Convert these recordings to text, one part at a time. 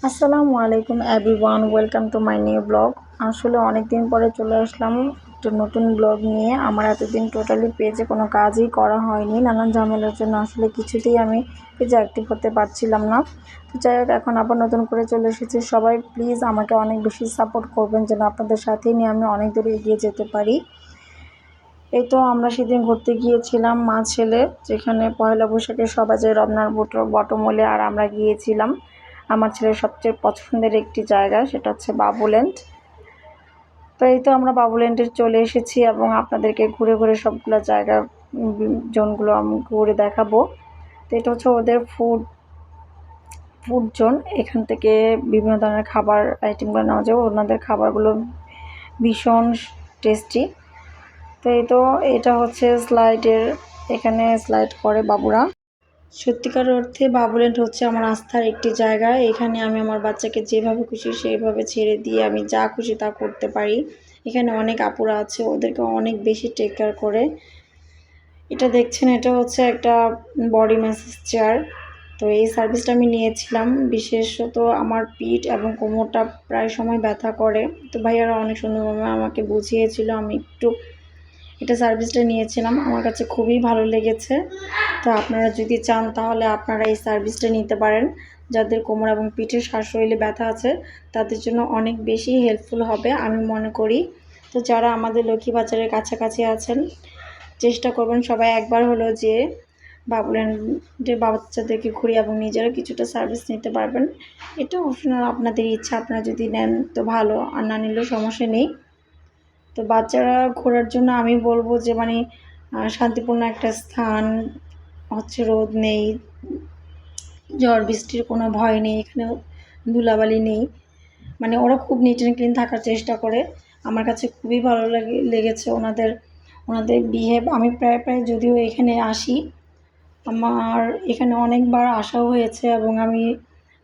আসসালামু আলাইকুম everyone, welcome to my new blog. আসলে অনেক দিন পরে চলে আসলাম একটা নতুন ব্লগ নিয়ে। আমার এতদিন টোটালি পেজে কোনো কাজই করা হয়নি, নানান ঝামেলার জন্য আসলে কিছুতেই আমি পেজে অ্যাক্টিভ হতে পারছিলাম না। তো যাই হোক, এখন আবার নতুন করে চলে এসেছি। সবাই প্লিজ আমাকে অনেক বেশি সাপোর্ট করবেন যেন আপনাদের সাথেই নিয়ে আমি অনেক দূরে এগিয়ে যেতে পারি। এই তো আমরা সেদিন ঘুরতে গিয়েছিলাম মা ছেলে, যেখানে পয়লা বৈশাখে সবাই যায় রমনার বটমূলে, আর আমরা গিয়েছিলাম আমার ছেলের সবচেয়ে পছন্দের একটি জায়গা, সেটা হচ্ছে বাবুল্যান্ড। তো এই তো আমরা বাবুল্যান্ডে চলে এসেছি এবং আপনাদেরকে ঘুরে ঘুরে সবগুলো জায়গা জোনগুলো আমি ঘুরে দেখাবো। তো এটা হচ্ছে ওদের ফুড জোন। এখান থেকে বিভিন্ন ধরনের খাবার আইটেমগুলো নেওয়া যায়। ওনাদের খাবারগুলো ভীষণ টেস্টি। তো এই তো এটা হচ্ছে স্লাইডের, এখানে স্লাইড করে বাবুরা। সত্যিকার অর্থে বাবুল্যান্ড হচ্ছে আমার আস্থার একটি জায়গা। এখানে আমি আমার বাচ্চাকে যেভাবে খুশি সেইভাবে ছেড়ে দিয়ে আমি যা খুশি তা করতে পারি। এখানে অনেক আপুরা আছে, ওদেরকে অনেক বেশি টেক কেয়ার করে। এটা দেখছেন, এটা হচ্ছে একটা বডি ম্যাসাজ চেয়ার। তো এই সার্ভিসটা আমি নিয়েছিলাম, বিশেষত আমার পিঠ এবং কোমরটা প্রায় সময় ব্যথা করে। তো ভাইয়ারা অনেক সুন্দরভাবে আমাকে বুঝিয়েছিল, আমি একটু এটা সার্ভিসটা নিয়েছিলাম। আমার কাছে খুবই ভালো লেগেছে। তো আপনারা যদি চান তাহলে আপনারা এই সার্ভিসটা নিতে পারেন। যাদের কোমর এবং পিঠের শ্বাসরোলে ব্যথা আছে তাদের জন্য অনেক বেশি হেল্পফুল হবে আমি মনে করি। তো যারা আমাদের লক্ষ্মীবাজারের কাছাকাছি আছেন, চেষ্টা করবেন সবাই একবার হলেও যে বাবুল্যান্ডে বাচ্চাদেরকে ঘুরে এবং নিজেরা কিছুটা সার্ভিস নিতে পারবেন। এটা অপশনাল, আপনাদের ইচ্ছা, আপনারা যদি নেন তো ভালো, আর না নিলেও সমস্যা নেই। তো বাচ্চারা ঘোরার জন্য আমি বলবো যে শান্তিপূর্ণ একটা স্থান হচ্ছে, রোদ নেই, ঝড় বৃষ্টির কোনো ভয় নেই, এখানে ধুলাবালি নেই। ওরা খুব নিট অ্যান্ড ক্লিন থাকার চেষ্টা করে। আমার কাছে খুবই ভালো লেগেছে ওনাদের বিহেভ। আমি প্রায় যদিও এখানে আসি, আমার এখানে অনেকবার আসাও হয়েছে এবং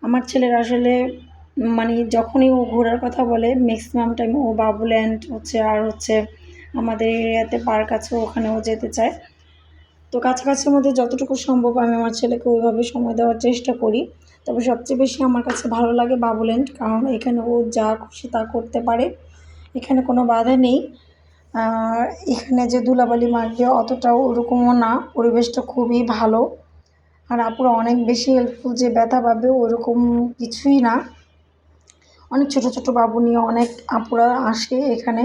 আমার ছেলের আসলে যখনই ও ঘোরার কথা বলে ম্যাক্সিমাম টাইম ও বাবুল্যান্ড হচ্ছে আমাদের এরিয়াতে পার্ক আছে, ওখানেও যেতে চায়। তো কাছাকাছির মধ্যে যতটুকু সম্ভব আমি আমার ছেলেকে ওইভাবে সময় দেওয়ার চেষ্টা করি। তবে সবচেয়ে বেশি আমার কাছে ভালো লাগে বাবুল্যান্ড, কারণ এখানে ও যা খুশি তা করতে পারে, এখানে কোনো বাধা নেই। আর এখানে যে ধুলাবালি মারবে অতটাও ওরকমও না, পরিবেশটা খুবই ভালো। আর আপুরা অনেক বেশি হেল্পফুল, যে ব্যথা পাবে ওরকম কিছুই না। অনেক ছোট ছোট বাবু নিয়ে অনেক আপুরা আসে এখানে,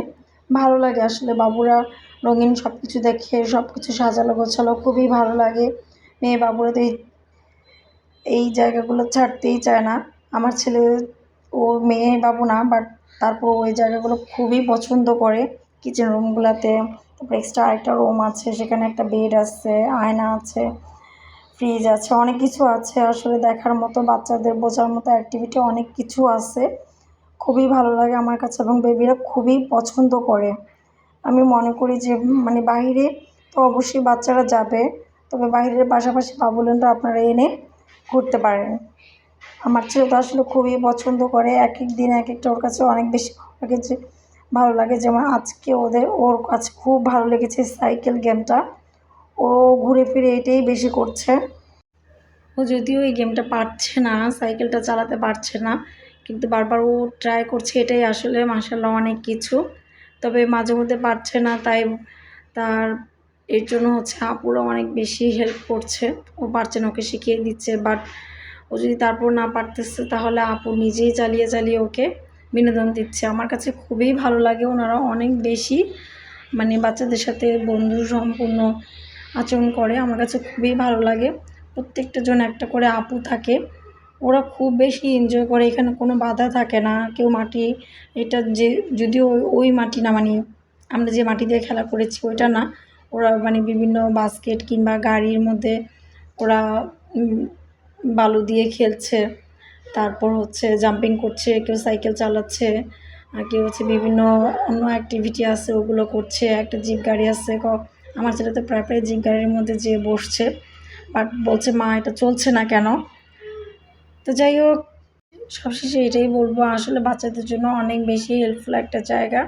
ভালো লাগে আসলে। বাবুরা রঙিন সব কিছু দেখে, সব কিছু সাজালো গোছালো, খুবই ভালো লাগে। মেয়ে বাবুরা তো এই জায়গাগুলো ছাড়তেই চায় না। আমার ছেলে, ও মেয়ে বাবু না, বাট তারপর ওই জায়গাগুলো খুবই পছন্দ করে। কিচেন রুমগুলোতে, তারপর এক্সট্রা আরেকটা রুম আছে, সেখানে একটা বেড আছে, আয়না আছে, ফ্রিজ আছে, অনেক কিছু আছে আসলে দেখার মতো। বাচ্চাদের বোঝার মতো অ্যাক্টিভিটি অনেক কিছু আছে, খুবই ভালো লাগে আমার কাছে এবং বেবিরা খুবই পছন্দ করে। আমি মনে করি যে বাইরে তো অবশ্যই বাচ্চারা যাবে, তবে বাইরের পাশাপাশি বাবুল্যান্ডটা আপনারা এনে ঘুরতে পারেন। আমার ছেলে তো আসলে খুবই পছন্দ করে, এক এক দিন এক একটা ওর কাছে অনেক বেশি ভালো লাগে। যেমন আজকে ওর কাছে খুব ভালো লেগেছে সাইকেল গেমটা। ও ঘুরে ফিরে এটাই বেশি করছে। ও যদিও এই গেমটা পারছে না, সাইকেলটা চালাতে পারছে না, কিন্তু বারবার ও ট্রাই করছে, এটাই আসলে মাশাআল্লাহ অনেক কিছু। তবে মাঝে মধ্যে পারছে না, তাই তার এর জন্য আপুরা অনেক বেশি হেল্প করছে। ও পারছে না, ওকে শিখিয়ে দিচ্ছে, বাট ও যদি তারপর না পারতেছে তাহলে আপু নিজেই চালিয়ে চালিয়ে ওকে বিনোদন দিচ্ছে। আমার কাছে খুবই ভালো লাগে, ওনারা অনেক বেশি বাচ্চাদের সাথে বন্ধু সম্পূর্ণ আচরণ করে। আমার কাছে খুবই ভালো লাগে। প্রত্যেকটা জন একটা করে আপু থাকে, ওরা খুব বেশি এনজয় করে। এখানে কোনো বাধা থাকে না, কেউ মাটি এটা যে যদিও ওই মাটি না, আমরা যে মাটি দিয়ে খেলা করেছি ওইটা না, ওরা বিভিন্ন বাস্কেট কিংবা গাড়ির মধ্যে ওরা বালু দিয়ে খেলছে, তারপর জাম্পিং করছে, কেউ সাইকেল চালাচ্ছে, আর কেউ বিভিন্ন অন্য অ্যাক্টিভিটি আছে ওগুলো করছে। একটা জিপ গাড়ি আছে, আমার ছেলে তো প্রায় জিপ গাড়ির মধ্যে যেয়ে বসছে, বাট বলছে মা এটা চলছে না কেন। তো যাই হোক, সবশেষে এটাই বলবো, আসলে বাচ্চাদের জন্য অনেক বেশি হেল্পফুল একটা জায়গা।